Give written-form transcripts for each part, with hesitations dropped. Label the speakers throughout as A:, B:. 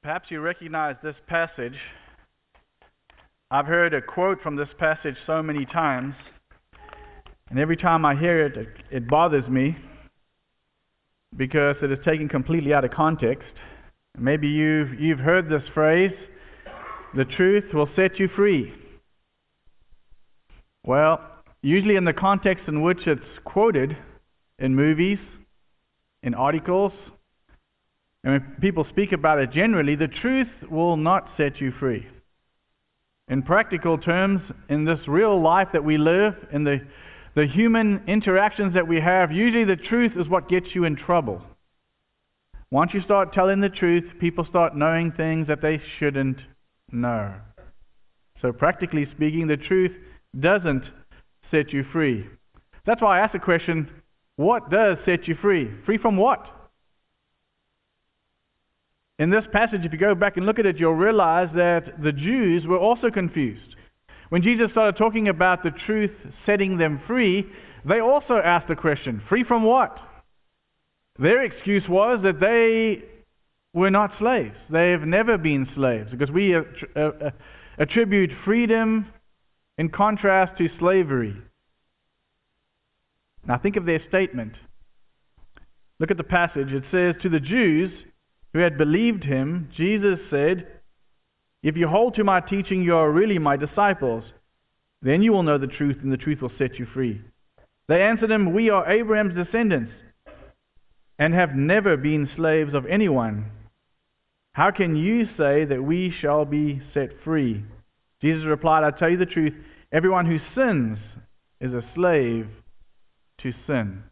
A: Perhaps you recognize this passage. I've heard a quote from this passage so many times, and every time I hear it, it bothers me because it is taken completely out of context. Maybe you've heard this phrase, "The truth will set you free." Well, usually in the context in which it's quoted, in movies, in articles, and when people speak about it generally, the truth will not set you free. In practical terms, in this real life that we live, in the human interactions that we have, usually the truth is what gets you in trouble. Once you start telling the truth, people start knowing things that they shouldn't know. So practically speaking, the truth doesn't set you free. That's why I ask the question, what does set you free? Free from what? In this passage, if you go back and look at it, you'll realize that the Jews were also confused. When Jesus started talking about the truth setting them free, they also asked the question, free from what? Their excuse was that they were not slaves. They've never been slaves, because we attribute freedom in contrast to slavery. Now think of their statement. Look at the passage. It says, to the Jews who had believed him, Jesus said, "If you hold to my teaching, you are really my disciples. Then you will know the truth, and the truth will set you free." They answered him, "We are Abraham's descendants and have never been slaves of anyone. How can you say that we shall be set free?" Jesus replied, "I tell you the truth, everyone who sins is a slave to sin."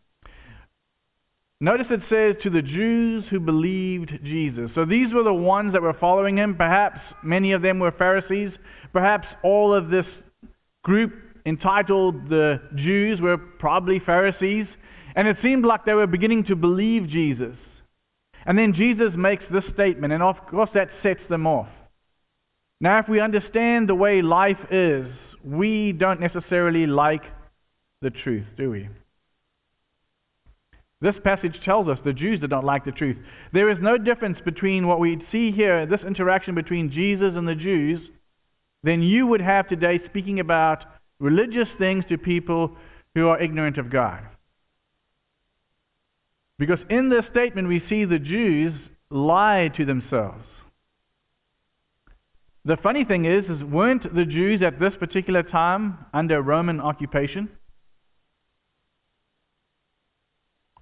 A: Notice it says, to the Jews who believed Jesus. So these were the ones that were following him. Perhaps many of them were Pharisees. Perhaps all of this group entitled the Jews were probably Pharisees. And it seemed like they were beginning to believe Jesus. And then Jesus makes this statement, and of course that sets them off. Now, if we understand the way life is, we don't necessarily like the truth, do we? This passage tells us the Jews did not like the truth. There is no difference between what we see here, this interaction between Jesus and the Jews, than you would have today speaking about religious things to people who are ignorant of God. Because in this statement we see the Jews lie to themselves. The funny thing is weren't the Jews at this particular time under Roman occupation?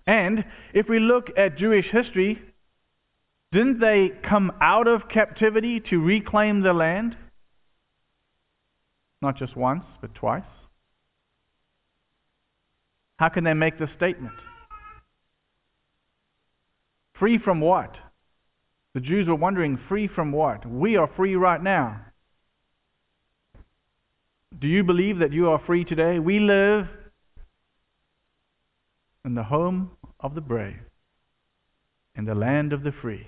A: And if we look at Jewish history, didn't they come out of captivity to reclaim the land? Not just once, but twice. How can they make this statement? Free from what? The Jews were wondering, free from what? We are free right now. Do you believe that you are free today? We live in the home of the brave, in the land of the free.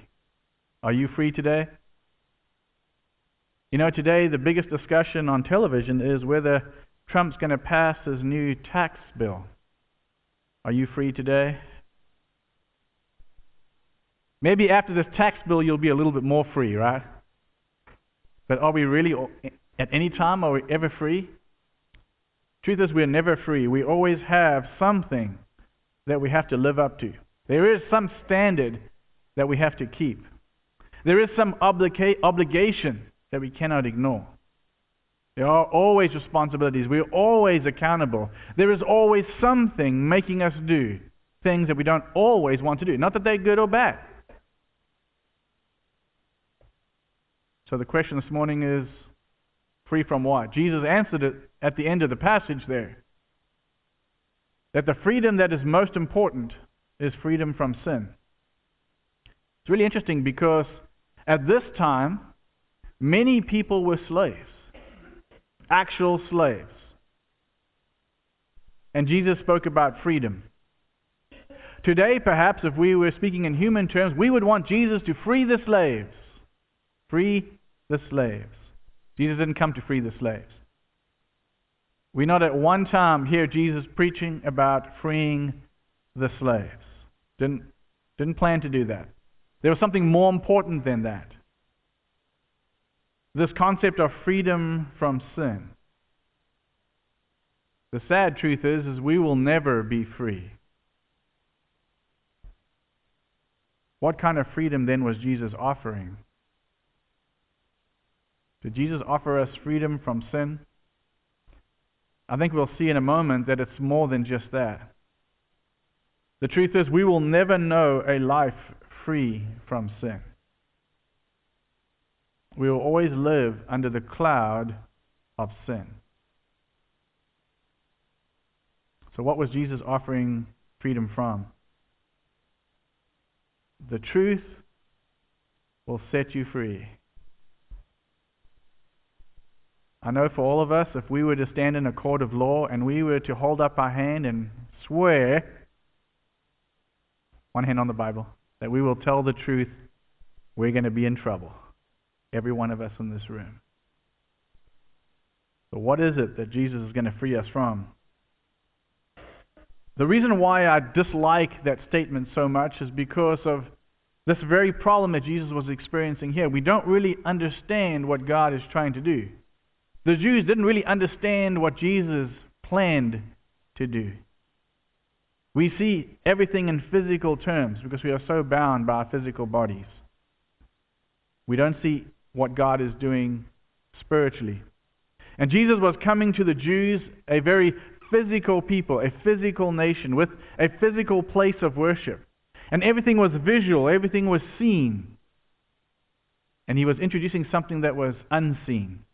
A: Are you free today? You know, today the biggest discussion on television is whether Trump's going to pass his new tax bill. Are you free today? Maybe after this tax bill you'll be a little bit more free, right? But are we really, at any time, are we ever free? Truth is, we're never free. We always have something that we have to live up to. There is some standard that we have to keep. There is some obligation that we cannot ignore. There are always responsibilities. We're always accountable. There is always something making us do things that we don't always want to do. Not that they're good or bad. So the question this morning is, free from what? Jesus answered it at the end of the passage there. That the freedom that is most important is freedom from sin. It's really interesting because at this time, many people were slaves. Actual slaves. And Jesus spoke about freedom. Today, perhaps, if we were speaking in human terms, we would want Jesus to free the slaves. Free the slaves. Jesus didn't come to free the slaves. We not at one time hear Jesus preaching about freeing the slaves. Didn't plan to do that. There was something more important than that. this concept of freedom from sin. The sad truth is we will never be free. What kind of freedom then was Jesus offering? Did Jesus offer us freedom from sin? I think we'll see in a moment that it's more than just that. The truth is we will never know a life free from sin. We will always live under the cloud of sin. So what was Jesus offering freedom from? The truth will set you free. I know for all of us, if we were to stand in a court of law and we were to hold up our hand and swear, one hand on the Bible, that we will tell the truth, we're going to be in trouble. Every one of us in this room. So what is it that Jesus is going to free us from? The reason why I dislike that statement so much is because of this very problem that Jesus was experiencing here. We don't really understand what God is trying to do. The Jews didn't really understand what Jesus planned to do. We see everything in physical terms because we are so bound by our physical bodies. We don't see what God is doing spiritually. And Jesus was coming to the Jews, a very physical people, a physical nation with a physical place of worship. And everything was visual, everything was seen. And he was introducing something that was unseen.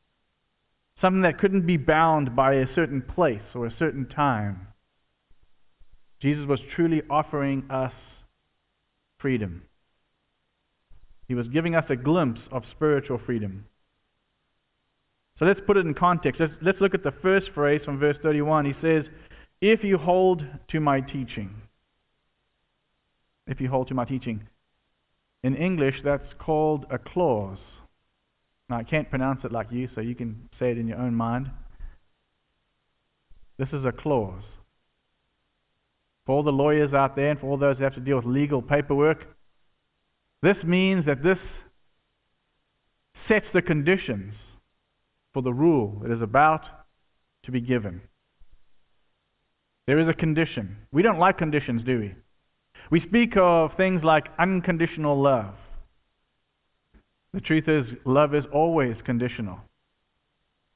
A: Something that couldn't be bound by a certain place or a certain time. Jesus was truly offering us freedom. He was giving us a glimpse of spiritual freedom. So let's put it in context. Let's look at the first phrase from verse 31. He says, if you hold to my teaching. If you hold to my teaching. In English, that's called a clause. Now, I can't pronounce it like you, so you can say it in your own mind. This is a clause. For all the lawyers out there and for all those who have to deal with legal paperwork, this means that this sets the conditions for the rule that is about to be given. There is a condition. We don't like conditions, do we? We speak of things like unconditional love. The truth is, love is always conditional.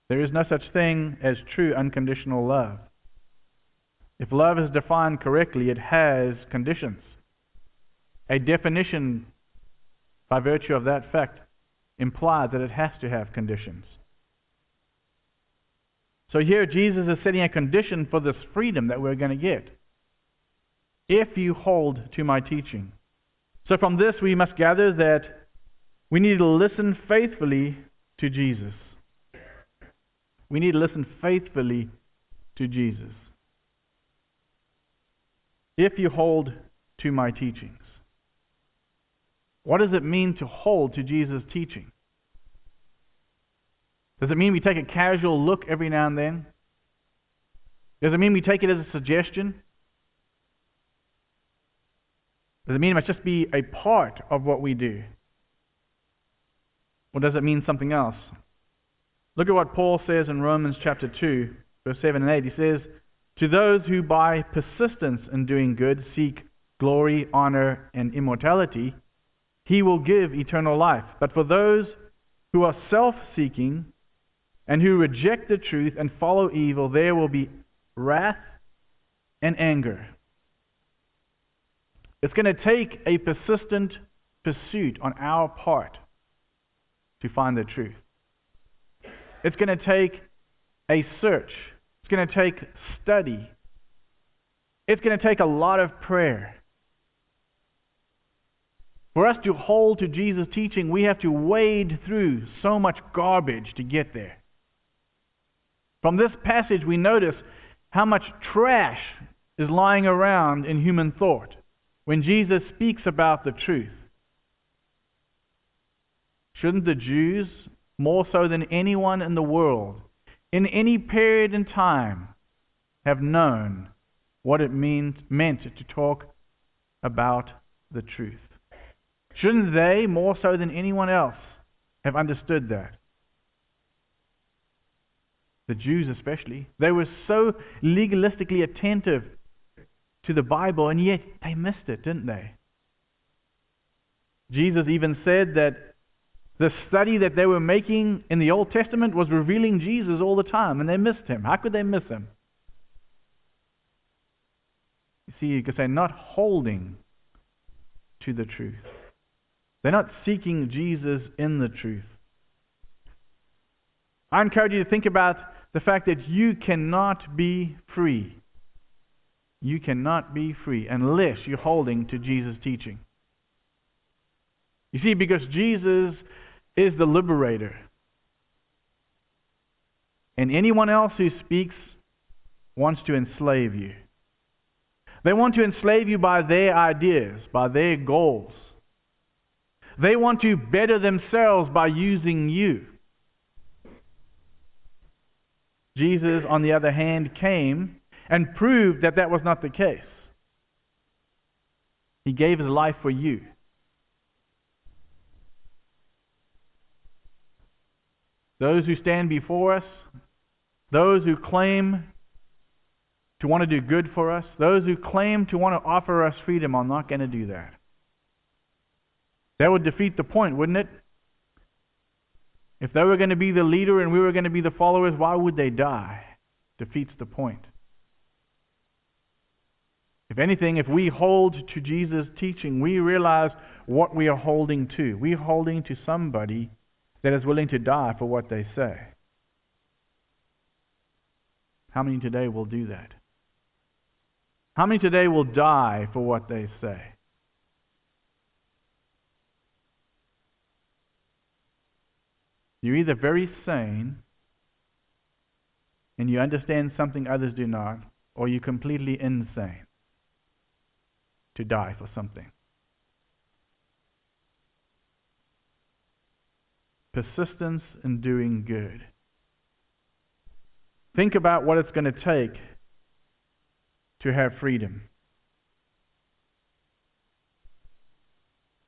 A: There is no such thing as true unconditional love. If love is defined correctly, it has conditions. A definition, by virtue of that fact, implies that it has to have conditions. So here Jesus is setting a condition for this freedom that we're going to get. If you hold to my teaching. So from this we must gather that we need to listen faithfully to Jesus. We need to listen faithfully to Jesus. If you hold to my teachings. What does it mean to hold to Jesus' teaching? Does it mean we take a casual look every now and then? Does it mean we take it as a suggestion? Does it mean it must just be a part of what we do? Or does it mean something else? Look at what Paul says in Romans chapter 2, verse 7 and 8. He says, to those who by persistence in doing good seek glory, honor, and immortality, he will give eternal life. But for those who are self-seeking and who reject the truth and follow evil, there will be wrath and anger. It's going to take a persistent pursuit on our part to find the truth. It's going to take a search. It's going to take study. It's going to take a lot of prayer. For us to hold to Jesus' teaching, we have to wade through so much garbage to get there. From this passage, we notice how much trash is lying around in human thought when Jesus speaks about the truth. Shouldn't the Jews, more so than anyone in the world, in any period in time, have known what it meant to talk about the truth? Shouldn't they, more so than anyone else, have understood that? the Jews especially. They were so legalistically attentive to the Bible, and yet they missed it, didn't they? Jesus even said that the study that they were making in the Old Testament was revealing Jesus all the time, and they missed him. How could they miss him? You see, because they're not holding to the truth. They're not seeking Jesus in the truth. I encourage you to think about the fact that you cannot be free. You cannot be free unless you're holding to Jesus' teaching. You see, because Jesus is the liberator. And anyone else who speaks wants to enslave you. They want to enslave you by their ideas, by their goals. They want to better themselves by using you. Jesus, on the other hand, came and proved that that was not the case. He gave his life for you. Those who stand before us, those who claim to want to do good for us, those who claim to want to offer us freedom are not going to do that. That would defeat the point, wouldn't it? If they were going to be the leader and we were going to be the followers, why would they die? Defeats the point. If anything, if we hold to Jesus' teaching, we realize what we are holding to. We're holding to somebody that is willing to die for what they say. How many today will do that? How many today will die for what they say? You're either very sane and you understand something others do not, or you're completely insane to die for something. Persistence in doing good. Think about what it's going to take to have freedom.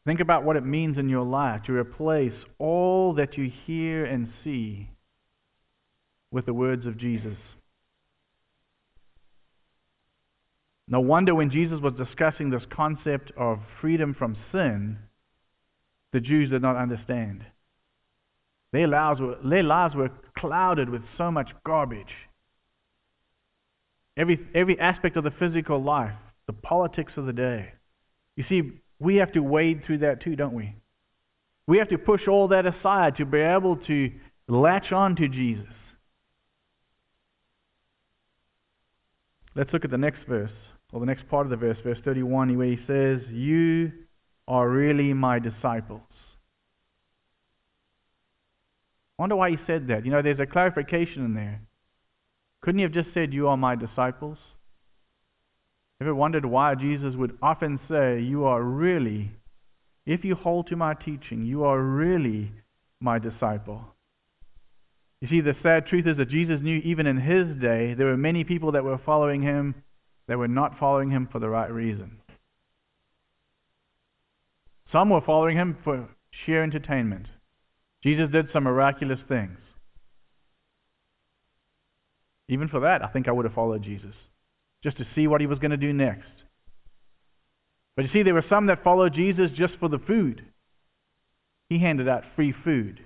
A: Think about what it means in your life to replace all that you hear and see with the words of Jesus. No wonder when Jesus was discussing this concept of freedom from sin, the Jews did not understand. Their lives were clouded with so much garbage. Every aspect of the physical life, the politics of the day. You see, we have to wade through that too, don't we? We have to push all that aside to be able to latch on to Jesus. Let's look at the next verse, or the next part of the verse, verse 31, where he says, "You are really my disciples." I wonder why he said that. You know, there's a clarification in there. Couldn't he have just said, "You are my disciples"? Ever wondered why Jesus would often say, "You are really, if you hold to my teaching, you are really my disciple"? You see, the sad truth is that Jesus knew even in his day, there were many people that were following him that were not following him for the right reason. Some were following him for sheer entertainment. Jesus did some miraculous things. Even for that, I think I would have followed Jesus, just to see what he was going to do next. But you see, there were some that followed Jesus just for the food. He handed out free food.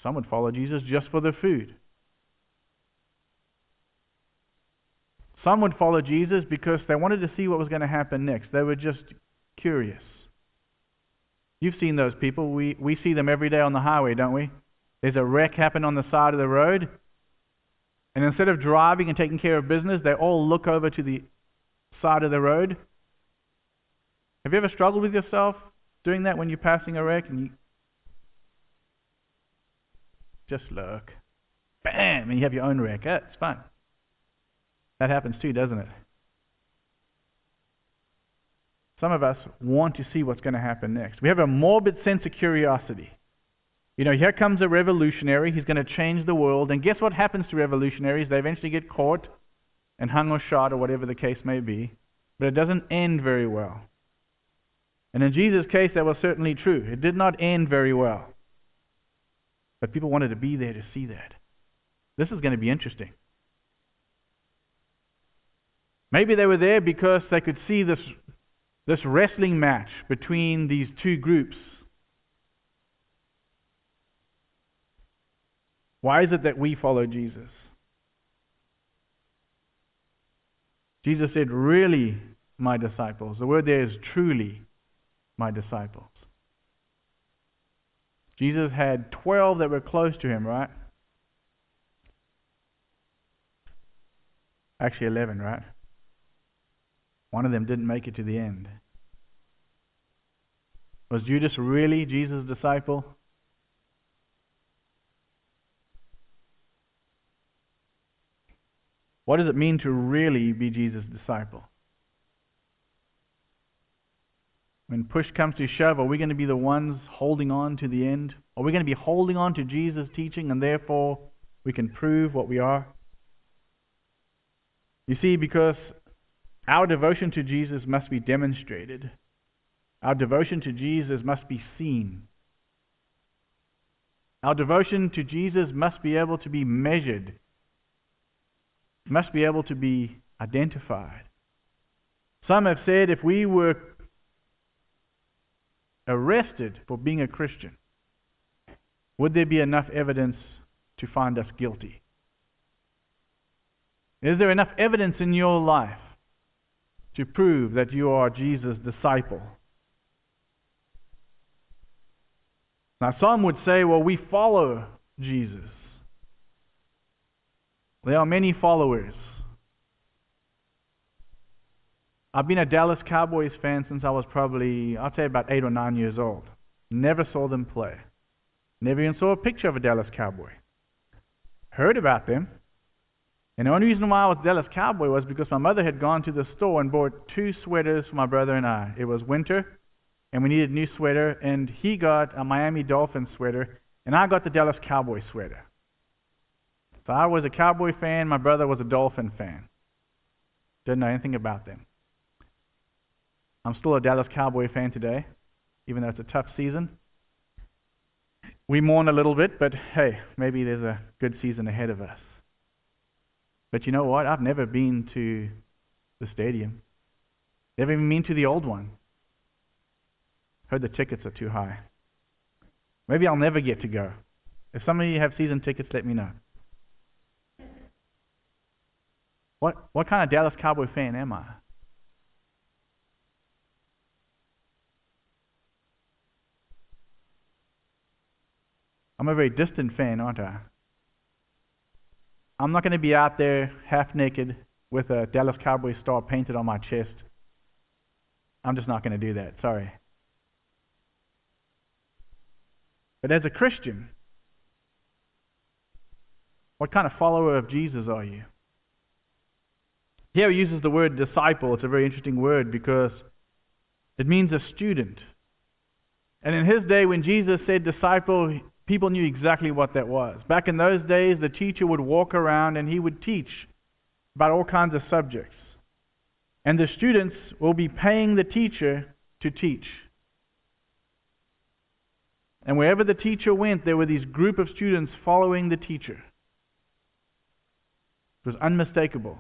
A: Some would follow Jesus just for the food. Some would follow Jesus because they wanted to see what was going to happen next. They were just curious. You've seen those people. We see them every day on the highway, don't we? There's a wreck happen on the side of the road. And instead of driving and taking care of business, they all look over to the side of the road. Have you ever struggled with yourself doing that when you're passing a wreck and you just look? Bam! And you have your own wreck. Yeah, it's fun. That happens too, doesn't it? Some of us want to see what's going to happen next. We have a morbid sense of curiosity. You know, here comes a revolutionary. He's going to change the world. And guess what happens to revolutionaries? They eventually get caught and hung or shot or whatever the case may be. But it doesn't end very well. And in Jesus' case, that was certainly true. It did not end very well. But people wanted to be there to see that. This is going to be interesting. Maybe they were there because they could see this wrestling match between these two groups. Why is it that we follow Jesus? Jesus said, really, my disciples. The word there is truly, my disciples. Jesus had 12 that were close to him, right? Actually 11, right? One of them didn't make it to the end. Was Judas really Jesus' disciple? What does it mean to really be Jesus' disciple? When push comes to shove, are we going to be the ones holding on to the end? Are we going to be holding on to Jesus' teaching and therefore we can prove what we are? You see, because our devotion to Jesus must be demonstrated. Our devotion to Jesus must be seen. Our devotion to Jesus must be able to be measured, must be able to be identified. Some have said if we were arrested for being a Christian, would there be enough evidence to find us guilty? Is there enough evidence in your life to prove that you are Jesus' disciple? Now some would say, well, we follow Jesus. There are many followers. I've been a Dallas Cowboys fan since I was probably, I'd say about 8 or 9 years old. Never saw them play. Never even saw a picture of a Dallas Cowboy. Heard about them. And the only reason why I was a Dallas Cowboy was because my mother had gone to the store and bought 2 sweaters for my brother and I. It was winter, and we needed a new sweater, and he got a Miami Dolphins sweater, and I got the Dallas Cowboy sweater. So I was a Cowboy fan, my brother was a Dolphin fan. Didn't know anything about them. I'm still a Dallas Cowboy fan today, even though it's a tough season. We mourn a little bit, but hey, maybe there's a good season ahead of us. But you know what? I've never been to the stadium. Never even been to the old one. Heard the tickets are too high. Maybe I'll never get to go. If some of you have season tickets, let me know. What kind of Dallas Cowboy fan am I? I'm a very distant fan, aren't I? I'm not going to be out there half naked with a Dallas Cowboy star painted on my chest. I'm just not going to do that. Sorry. But as a Christian, what kind of follower of Jesus are you? Here he uses the word disciple. It's a very interesting word because it means a student. And in his day, when Jesus said disciple, people knew exactly what that was. Back in those days, the teacher would walk around and he would teach about all kinds of subjects. And the students will be paying the teacher to teach. And wherever the teacher went, there were these group of students following the teacher. It was unmistakable.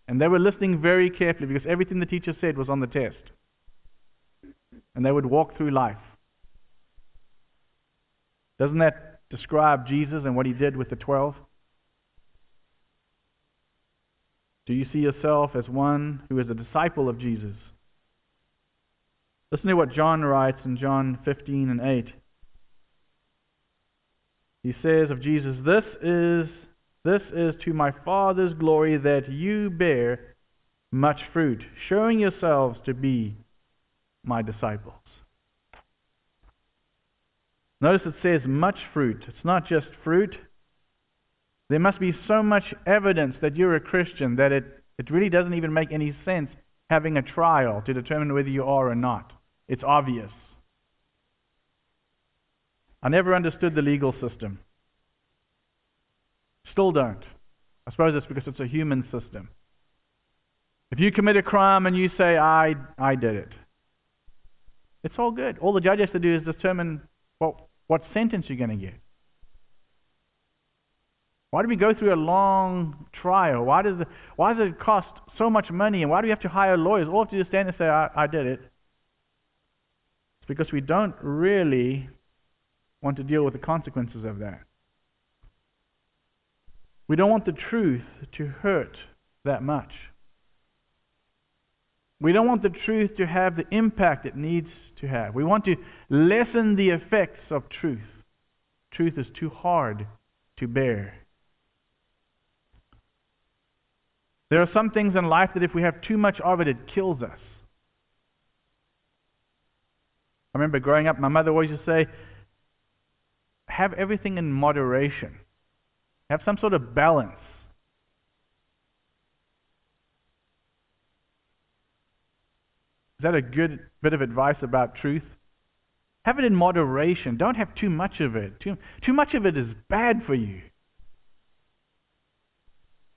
A: And they were listening very carefully because everything the teacher said was on the test. And they would walk through life. Doesn't that describe Jesus and what he did with the 12? Do you see yourself as one who is a disciple of Jesus? Listen to what John writes in John 15 and 8. He says of Jesus, This is to my Father's glory that you bear much fruit, showing yourselves to be my disciples. Notice it says much fruit. It's not just fruit. There must be so much evidence that you're a Christian that it really doesn't even make any sense having a trial to determine whether you are or not. It's obvious. I never understood the legal system. Still don't. I suppose it's because it's a human system. If you commit a crime and you say, I did it, it's all good. All the judge has to do is determine what sentence you're going to get. Why do we go through a long trial? Why does it cost so much money? And why do we have to hire lawyers? All have to just stand and say, I did it. It's because we don't really want to deal with the consequences of that. We don't want the truth to hurt that much. We don't want the truth to have the impact it needs to have. We want to lessen the effects of truth. Truth is too hard to bear. There are some things in life that if we have too much of it, it kills us. I remember growing up, my mother always used to say, have everything in moderation. Have some sort of balance. Is that a good bit of advice about truth? Have it in moderation. Don't have too much of it. Too much of it is bad for you.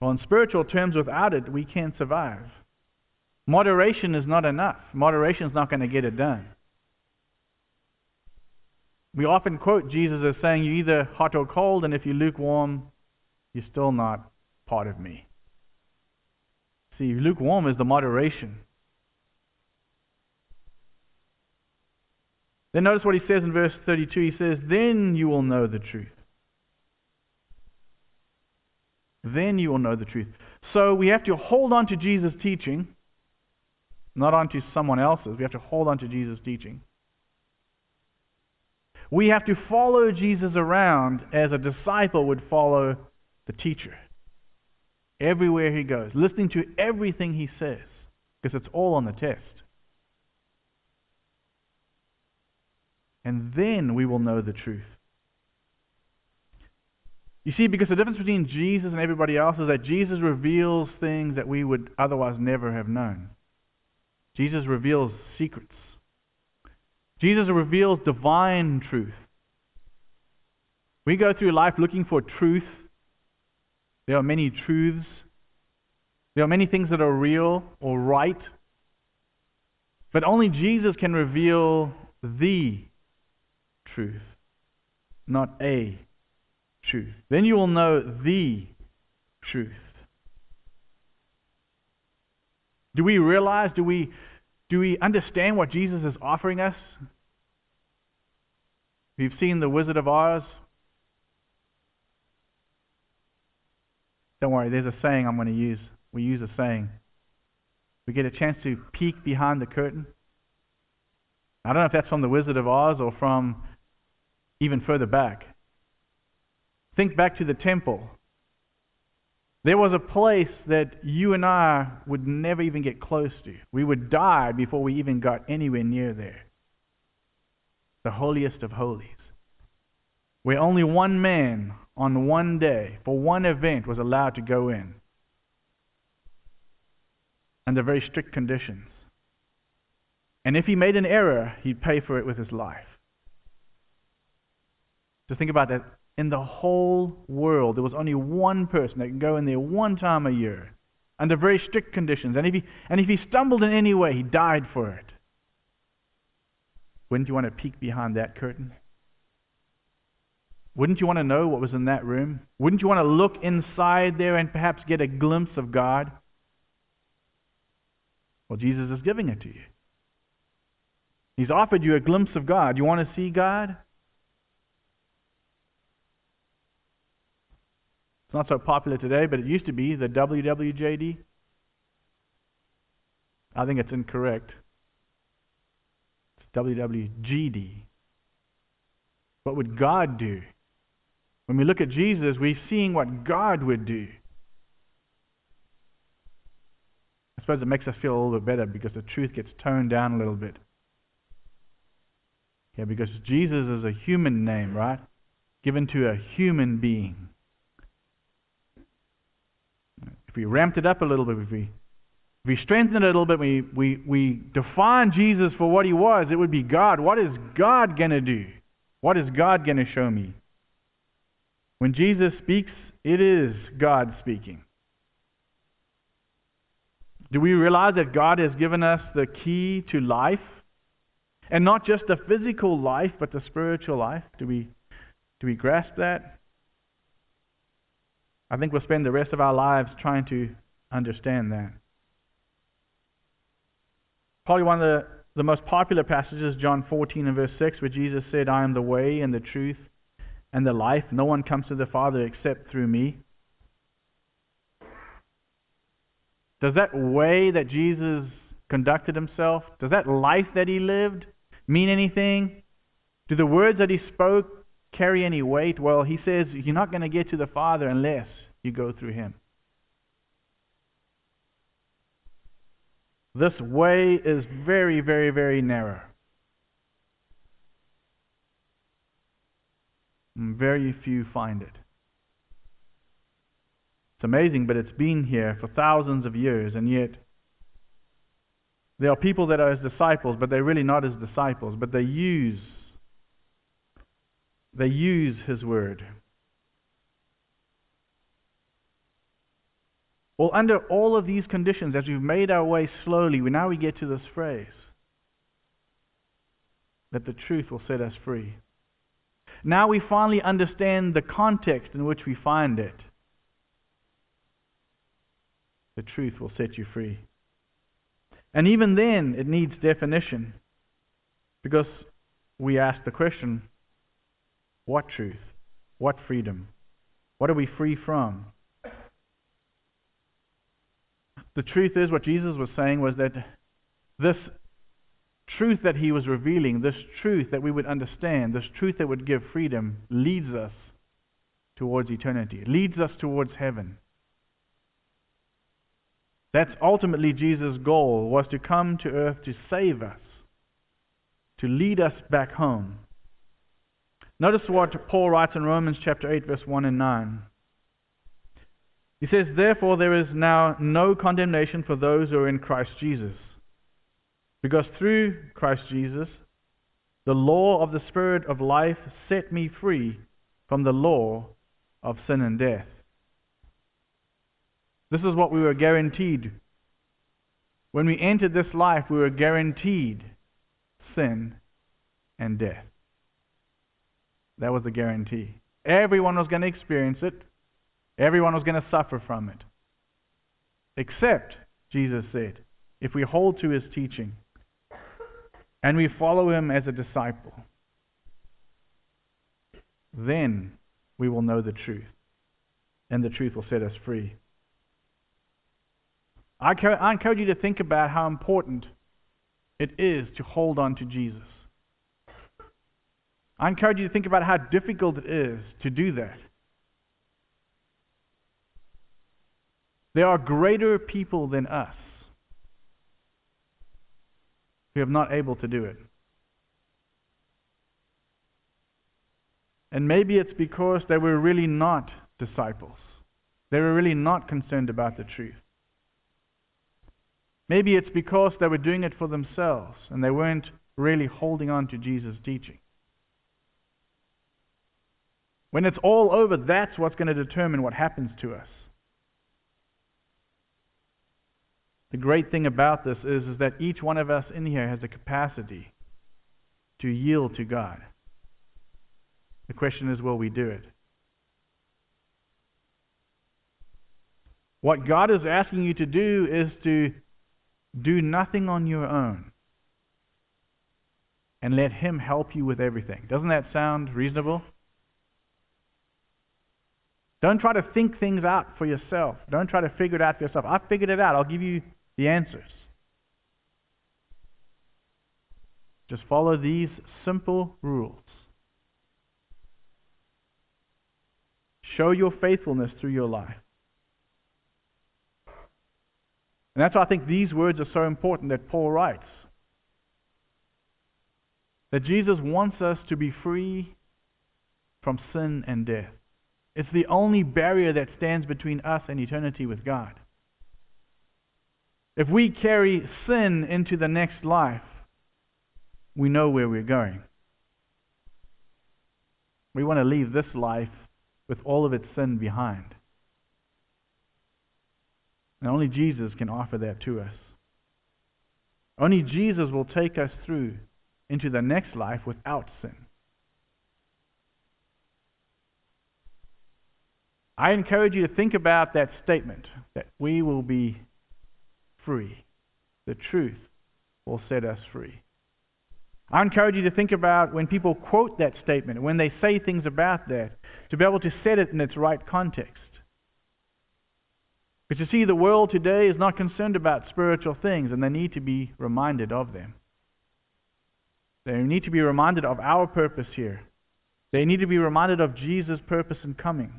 A: Well, in spiritual terms, without it, we can't survive. Moderation is not enough. Moderation is not going to get it done. We often quote Jesus as saying, you're either hot or cold, and if you're lukewarm, you're still not part of me. See, lukewarm is the moderation. Then notice what he says in verse 32. He says, then you will know the truth. Then you will know the truth. So we have to hold on to Jesus' teaching, not onto someone else's. We have to hold on to Jesus' teaching. We have to follow Jesus around as a disciple would follow the teacher. Everywhere he goes, listening to everything he says, because it's all on the test. And then we will know the truth. You see, because the difference between Jesus and everybody else is that Jesus reveals things that we would otherwise never have known. Jesus reveals secrets. Jesus reveals divine truth. We go through life looking for truth. There are many truths. There are many things that are real or right. But only Jesus can reveal the truth, not a truth. Then you will know the truth. Do we realize, do we understand what Jesus is offering us? You've seen The Wizard of Oz? Don't worry, there's a saying I'm going to use. We use a saying. We get a chance to peek behind the curtain. I don't know if that's from The Wizard of Oz or from even further back. Think back to the temple. There was a place that you and I would never even get close to. We would die before we even got anywhere near there. The holiest of holies. Where only one man on one day, for one event, was allowed to go in. Under very strict conditions. And if he made an error, he'd pay for it with his life. So think about that. In the whole world, there was only one person that could go in there one time a year, under very strict conditions. And if he stumbled in any way, he died for it. Wouldn't you want to peek behind that curtain? Wouldn't you want to know what was in that room? Wouldn't you want to look inside there and perhaps get a glimpse of God? Well, Jesus is giving it to you. He's offered you a glimpse of God. You want to see God? It's not so popular today, but it used to be the WWJD. I think it's incorrect. It's WWGD. What would God do? When we look at Jesus, we're seeing what God would do. I suppose it makes us feel a little bit better because the truth gets toned down a little bit. Yeah, because Jesus is a human name, right? Given to a human being. If we ramped it up a little bit, if we strengthened it a little bit, we define Jesus for what he was, it would be God. What is God going to do? What is God going to show me? When Jesus speaks, it is God speaking. Do we realize that God has given us the key to life? And not just the physical life, but the spiritual life? Do we grasp that? I think we'll spend the rest of our lives trying to understand that. Probably one of the most popular passages, John 14 and verse 6, where Jesus said, I am the way and the truth and the life. No one comes to the Father except through me. Does that way that Jesus conducted himself, does that life that he lived mean anything? Do the words that he spoke carry any weight? Well, he says you're not going to get to the Father unless you go through him. This way is very, very, very narrow. And very few find it. It's amazing, but it's been here for thousands of years, and yet there are people that are his disciples, but they're really not his disciples, but they use his word. Well, under all of these conditions, as we've made our way slowly, we get to this phrase, that the truth will set us free. Now we finally understand the context in which we find it. The truth will set you free. And even then, it needs definition. Because we ask the question, what truth? What freedom? What are we free from? The truth is, what Jesus was saying was that this truth that he was revealing, this truth that we would understand, this truth that would give freedom, leads us towards eternity, leads us towards heaven. That's ultimately Jesus' goal, was to come to earth to save us, to lead us back home. Notice what Paul writes in Romans chapter 8, verse 1 and 9. He says, therefore there is now no condemnation for those who are in Christ Jesus. Because through Christ Jesus, the law of the Spirit of life set me free from the law of sin and death. This is what we were guaranteed. When we entered this life, we were guaranteed sin and death. That was the guarantee. Everyone was going to experience it. Everyone was going to suffer from it. Except, Jesus said, if we hold to his teaching and we follow him as a disciple, then we will know the truth, and the truth will set us free. I encourage you to think about how important it is to hold on to Jesus. I encourage you to think about how difficult it is to do that. There are greater people than us who have not able to do it. And maybe it's because they were really not disciples. They were really not concerned about the truth. Maybe it's because they were doing it for themselves and they weren't really holding on to Jesus' teaching. When it's all over, that's what's going to determine what happens to us. The great thing about this is that each one of us in here has a capacity to yield to God. The question is, will we do it? What God is asking you to do is to do nothing on your own and let him help you with everything. Doesn't that sound reasonable? Don't try to think things out for yourself. Don't try to figure it out for yourself. I've figured it out. I'll give you the answers. Just follow these simple rules. Show your faithfulness through your life. And that's why I think these words are so important that Paul writes. That Jesus wants us to be free from sin and death. It's the only barrier that stands between us and eternity with God. If we carry sin into the next life, we know where we're going. We want to leave this life with all of its sin behind. And only Jesus can offer that to us. Only Jesus will take us through into the next life without sin. I encourage you to think about that statement, that we will be free. The truth will set us free. I encourage you to think about when people quote that statement, when they say things about that, to be able to set it in its right context. But you see, the world today is not concerned about spiritual things, and they need to be reminded of them. They need to be reminded of our purpose here. They need to be reminded of Jesus' purpose in coming.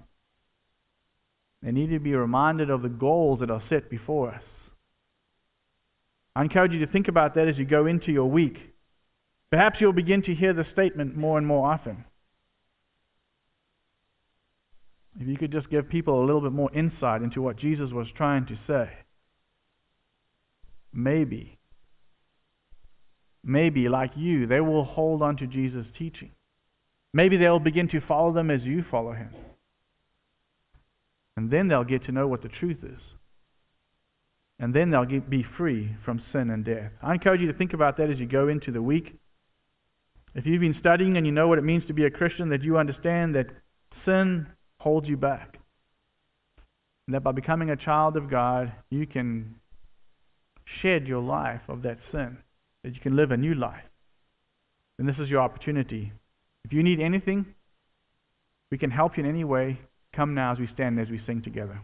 A: They need to be reminded of the goals that are set before us. I encourage you to think about that as you go into your week. Perhaps you'll begin to hear the statement more and more often. If you could just give people a little bit more insight into what Jesus was trying to say. Maybe, like you, they will hold on to Jesus' teaching. Maybe they'll begin to follow them as you follow Him. And then they'll get to know what the truth is. And then they'll be free from sin and death. I encourage you to think about that as you go into the week. If you've been studying and you know what it means to be a Christian, that you understand that sin holds you back. And that by becoming a child of God, you can shed your life of that sin. That you can live a new life. And this is your opportunity. If you need anything, we can help you in any way. Come now as we stand, as we sing together.